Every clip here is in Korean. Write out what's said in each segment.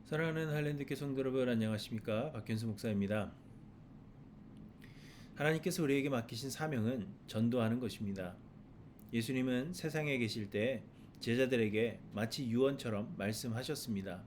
사랑하는 할랜드교 성도 여러분, 안녕하십니까? 박현수 목사입니다. 하나님께서 우리에게 맡기신 사명은 전도하는 것입니다. 예수님은 세상에 계실 때 제자들에게 마치 유언처럼 말씀하셨습니다.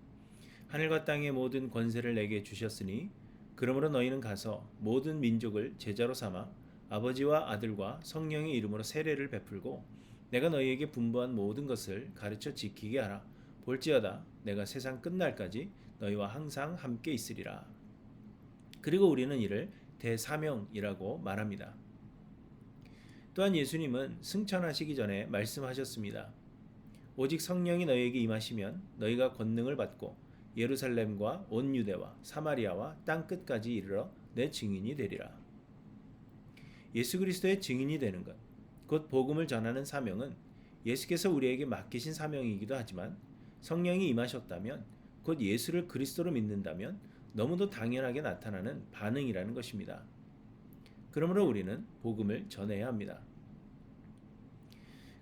하늘과 땅의 모든 권세를 내게 주셨으니 그러므로 너희는 가서 모든 민족을 제자로 삼아 아버지와 아들과 성령의 이름으로 세례를 베풀고 내가 너희에게 분부한 모든 것을 가르쳐 지키게 하라. 볼지어다 내가 세상 끝날까지 너희와 항상 함께 있으리라. 그리고 우리는 이를 대사명이라고 말합니다. 또한 예수님은 승천하시기 전에 말씀하셨습니다. 오직 성령이 너희에게 임하시면 너희가 권능을 받고 예루살렘과 온 유대와 사마리아와 땅 끝까지 이르러 내 증인이 되리라. 예수 그리스도의 증인이 되는 것, 곧 복음을 전하는 사명은 예수께서 우리에게 맡기신 사명이기도 하지만 성령이 임하셨다면, 곧 예수를 그리스도로 믿는다면 너무도 당연하게 나타나는 반응이라는 것입니다. 그러므로 우리는 복음을 전해야 합니다.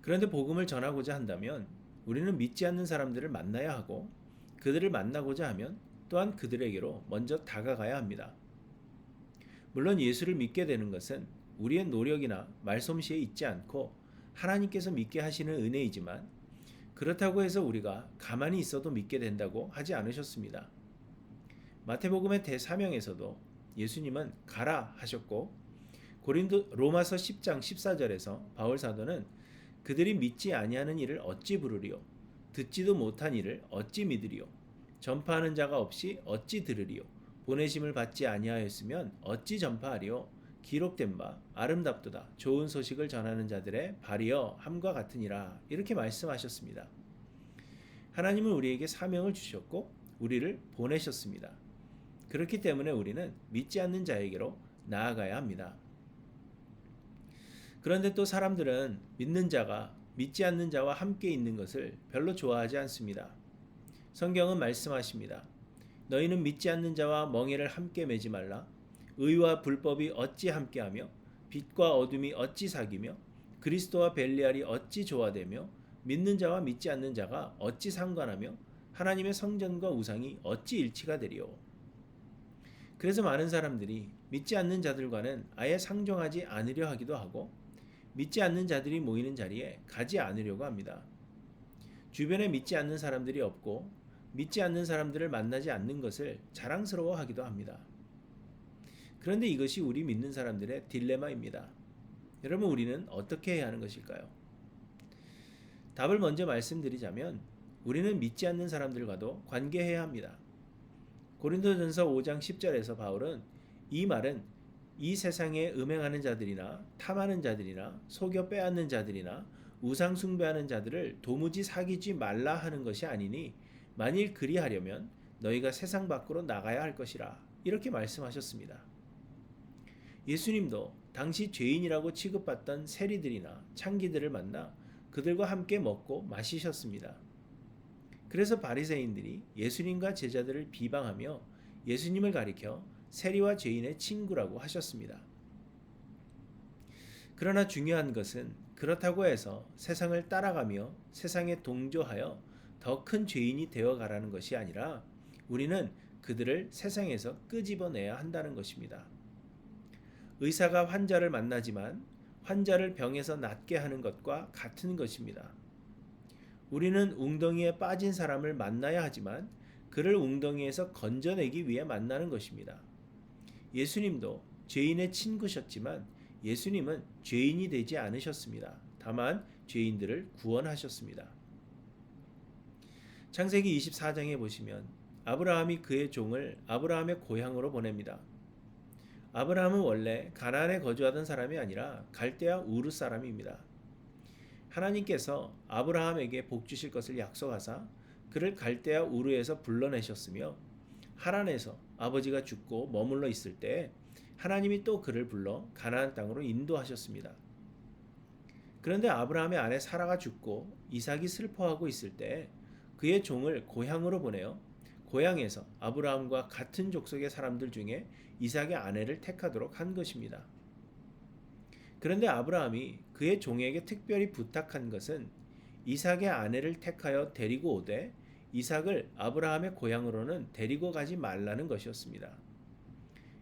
그런데 복음을 전하고자 한다면 우리는 믿지 않는 사람들을 만나야 하고, 그들을 만나고자 하면 또한 그들에게로 먼저 다가가야 합니다. 물론 예수를 믿게 되는 것은 우리의 노력이나 말솜씨에 있지 않고 하나님께서 믿게 하시는 은혜이지만, 그렇다고 해서 우리가 가만히 있어도 믿게 된다고 하지 않으셨습니다. 마태복음의 대사명에서도 예수님은 가라 하셨고, 로마서 10장 14절에서 바울 사도는 그들이 믿지 아니하는 일을 어찌 부르리요, 듣지도 못한 일을 어찌 믿으리요, 전파하는 자가 없이 어찌 들으리요, 보내심을 받지 아니하였으면 어찌 전파하리요, 기록된 바 아름답도다 좋은 소식을 전하는 자들의 발이여 함과 같으니라. 이렇게 말씀하셨습니다. 하나님은 우리에게 사명을 주셨고 우리를 보내셨습니다. 그렇기 때문에 우리는 믿지 않는 자에게로 나아가야 합니다. 그런데 또 사람들은 믿는 자가 믿지 않는 자와 함께 있는 것을 별로 좋아하지 않습니다. 성경은 말씀하십니다. 너희는 믿지 않는 자와 멍에를 함께 매지 말라. 의와 불법이 어찌 함께하며 빛과 어둠이 어찌 사귀며 그리스도와 벨리알이 어찌 조화되며 믿는 자와 믿지 않는 자가 어찌 상관하며 하나님의 성전과 우상이 어찌 일치가 되리요. 그래서 많은 사람들이 믿지 않는 자들과는 아예 상종하지 않으려 하기도 하고, 믿지 않는 자들이 모이는 자리에 가지 않으려고 합니다. 주변에 믿지 않는 사람들이 없고 믿지 않는 사람들을 만나지 않는 것을 자랑스러워하기도 합니다. 그런데 이것이 우리 믿는 사람들의 딜레마입니다. 여러분, 우리는 어떻게 해야 하는 것일까요? 답을 먼저 말씀드리자면 우리는 믿지 않는 사람들과도 관계해야 합니다. 고린도전서 5장 10절에서 바울은 이 말은 이 세상에 음행하는 자들이나 탐하는 자들이나 속여 빼앗는 자들이나 우상 숭배하는 자들을 도무지 사귀지 말라 하는 것이 아니니 만일 그리하려면 너희가 세상 밖으로 나가야 할 것이라. 이렇게 말씀하셨습니다. 예수님도 당시 죄인이라고 취급받던 세리들이나 창기들을 만나 그들과 함께 먹고 마시셨습니다. 그래서 바리새인들이 예수님과 제자들을 비방하며 예수님을 가리켜 세리와 죄인의 친구라고 하셨습니다. 그러나 중요한 것은 그렇다고 해서 세상을 따라가며 세상에 동조하여 더 큰 죄인이 되어가라는 것이 아니라 우리는 그들을 세상에서 끄집어내야 한다는 것입니다. 의사가 환자를 만나지만 환자를 병에서 낫게 하는 것과 같은 것입니다. 우리는 웅덩이에 빠진 사람을 만나야 하지만 그를 웅덩이에서 건져내기 위해 만나는 것입니다. 예수님도 죄인의 친구셨지만 예수님은 죄인이 되지 않으셨습니다. 다만 죄인들을 구원하셨습니다. 창세기 24장에 보시면 아브라함이 그의 종을 아브라함의 고향으로 보냅니다. 아브라함은 원래 가나안에 거주하던 사람이 아니라 갈대아 우르 사람입니다. 하나님께서 아브라함에게 복 주실 것을 약속하사 그를 갈대아 우르에서 불러내셨으며, 하란에서 아버지가 죽고 머물러 있을 때 하나님이 또 그를 불러 가나안 땅으로 인도하셨습니다. 그런데 아브라함의 아내 사라가 죽고 이삭이 슬퍼하고 있을 때 그의 종을 고향으로 보내어 고향에서 아브라함과 같은 족속의 사람들 중에 이삭의 아내를 택하도록 한 것입니다. 그런데 아브라함이 그의 종에게 특별히 부탁한 것은 이삭의 아내를 택하여 데리고 오되 이삭을 아브라함의 고향으로는 데리고 가지 말라는 것이었습니다.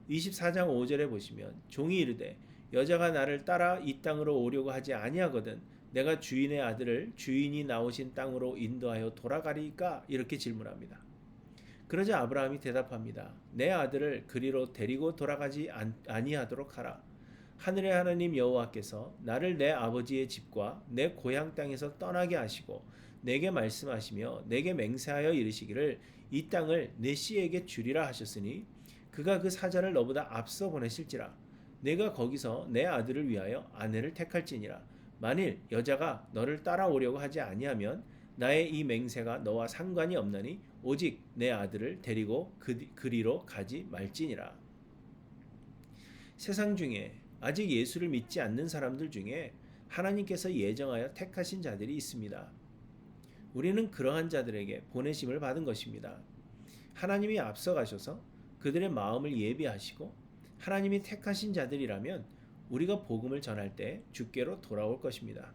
24장 5절에 보시면 종이 이르되 여자가 나를 따라 이 땅으로 오려고 하지 아니하거든 내가 주인의 아들을 주인이 나오신 땅으로 인도하여 돌아가리까 이렇게 질문합니다. 그러자 아브라함이 대답합니다. 내 아들을 그리로 데리고 돌아가지 아니하도록 하라. 하늘의 하나님 여호와께서 나를 내 아버지의 집과 내 고향 땅에서 떠나게 하시고 내게 말씀하시며 내게 맹세하여 이르시기를 이 땅을 내 씨에게 주리라 하셨으니 그가 그 사자를 너보다 앞서 보내실지라. 내가 거기서 내 아들을 위하여 아내를 택할지니라. 만일 여자가 너를 따라오려고 하지 아니하면 나의 이 맹세가 너와 상관이 없나니 오직 내 아들을 데리고 그리로 가지 말지니라. 세상 중에 아직 예수를 믿지 않는 사람들 중에 하나님께서 예정하여 택하신 자들이 있습니다. 우리는 그러한 자들에게 보내심을 받은 것입니다. 하나님이 앞서가셔서 그들의 마음을 예비하시고 하나님이 택하신 자들이라면 우리가 복음을 전할 때 주께로 돌아올 것입니다.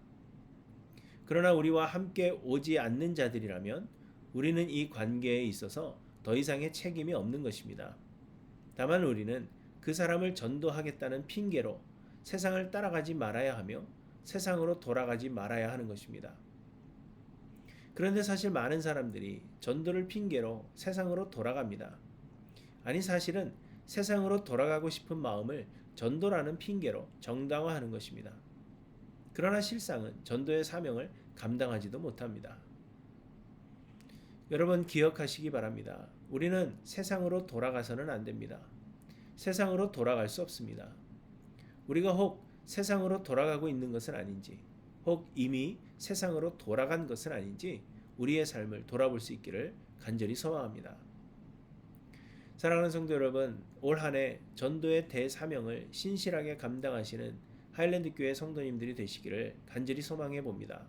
그러나 우리와 함께 오지 않는 자들이라면 우리는 이 관계에 있어서 더 이상의 책임이 없는 것입니다. 다만 우리는 그 사람을 전도하겠다는 핑계로 세상을 따라가지 말아야 하며 세상으로 돌아가지 말아야 하는 것입니다. 그런데 사실 많은 사람들이 전도를 핑계로 세상으로 돌아갑니다. 아니 사실은 세상으로 돌아가고 싶은 마음을 전도라는 핑계로 정당화하는 것입니다. 그러나 실상은 전도의 사명을 감당하지도 못합니다. 여러분 기억하시기 바랍니다. 우리는 세상으로 돌아가서는 안 됩니다. 세상으로 돌아갈 수 없습니다. 우리가 혹 세상으로 돌아가고 있는 것은 아닌지, 혹 이미 세상으로 돌아간 것은 아닌지 우리의 삶을 돌아볼 수 있기를 간절히 소망합니다. 사랑하는 성도 여러분, 올 한 해 전도의 대사명을 신실하게 감당하시는 하일랜드 교회 성도님들이 되시기를 간절히 소망해 봅니다.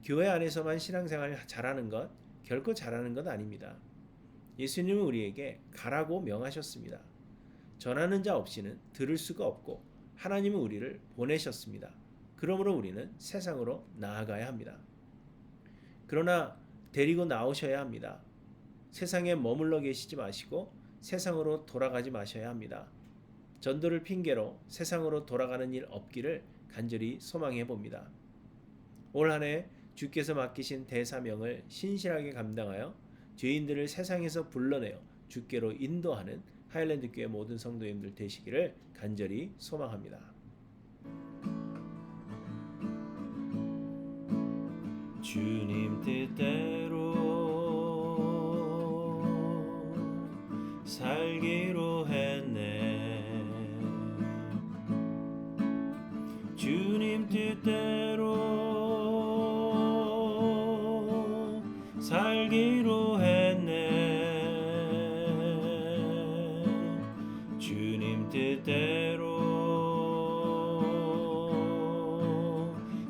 교회 안에서만 신앙생활 잘하는 것 결코 잘하는 것 아닙니다. 예수님은 우리에게 가라고 명하셨습니다. 전하는 자 없이는 들을 수가 없고 하나님은 우리를 보내셨습니다. 그러므로 우리는 세상으로 나아가야 합니다. 그러나 데리고 나오셔야 합니다. 세상에 머물러 계시지 마시고 세상으로 돌아가지 마셔야 합니다. 전도를 핑계로 세상으로 돌아가는 일 없기를 간절히 소망해 봅니다. 올 한 해 주께서 맡기신 대사명을 신실하게 감당하여 죄인들을 세상에서 불러내어 주께로 인도하는 하일랜드 교회 모든 성도님들 되시기를 간절히 소망합니다. 주님 뜻대로 살기로 했네. 주님 뜻대로 살기로 했네. 주님 뜻대로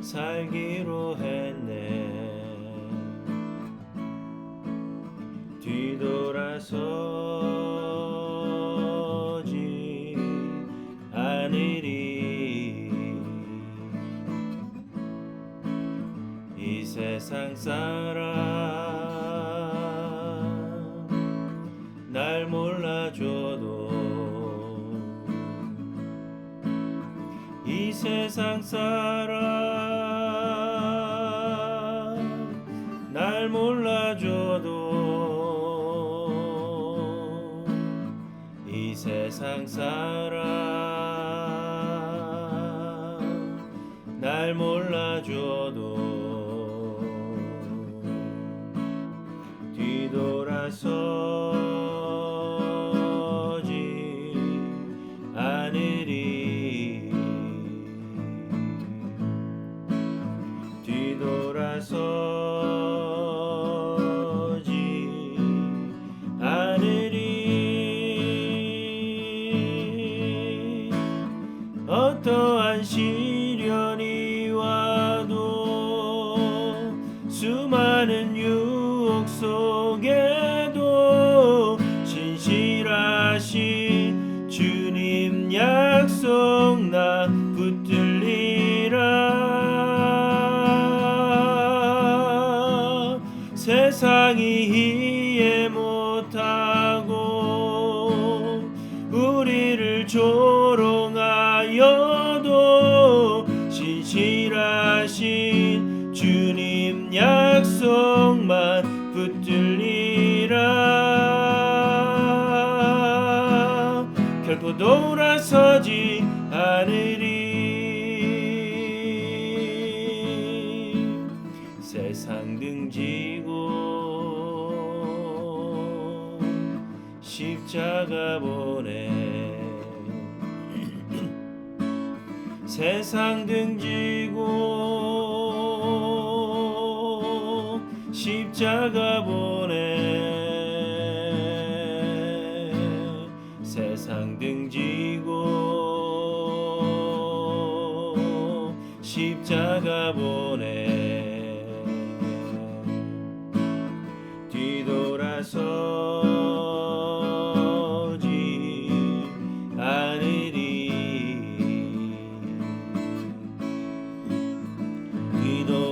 살기로 했네. 뒤돌아서지 않으리. 이 세상 사람 날 몰라줘도 이 세상 사람 날 몰라줘도 이 세상 사람 날 몰라줘도 뒤돌아서지 않으리. 뒤돌아서지 않으리. 어떠한 시련이 와도 수많은 유혹 속에도 못하고 우리를 조롱하여도 신실하신 주님 약속만 붙들리라. 결코 돌아서지 않으리. 세상 등지고 십자가 보내 세상 등지고 십자가 보내 세상 등지고 십자가 보내 뒤돌아서지 않으리. 뒤돌아서지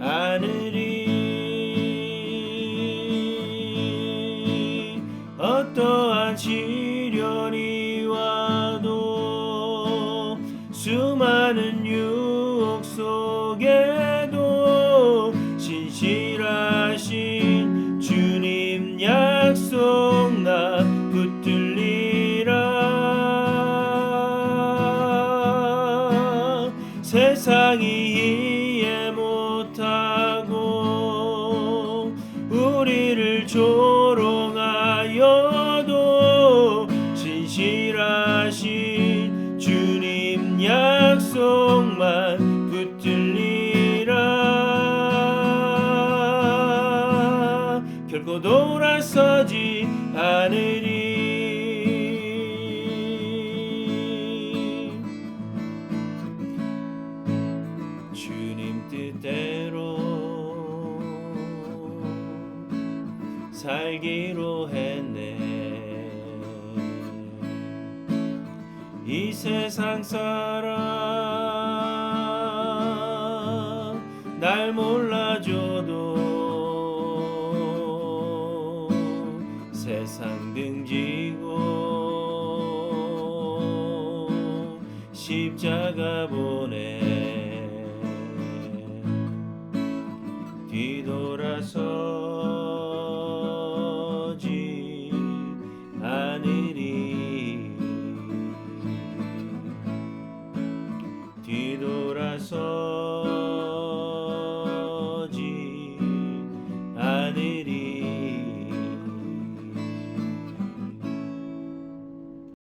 않으리. 어떠한 시련이 와도 수많은 유혹 속에도 신실하신 주님 약속 나 붙들리라. 세상이 이해 못하고 우리를 조롱하여도 신실하신 주님 약속만 붙들리라. 결코 돌아서지 않으리. 주님 뜻대로 살기로 했네. 이 세상 사람 날 몰라줘도 세상 등지고 십자가 보내 뒤돌아서지 않으리. 뒤돌아서지 않으리.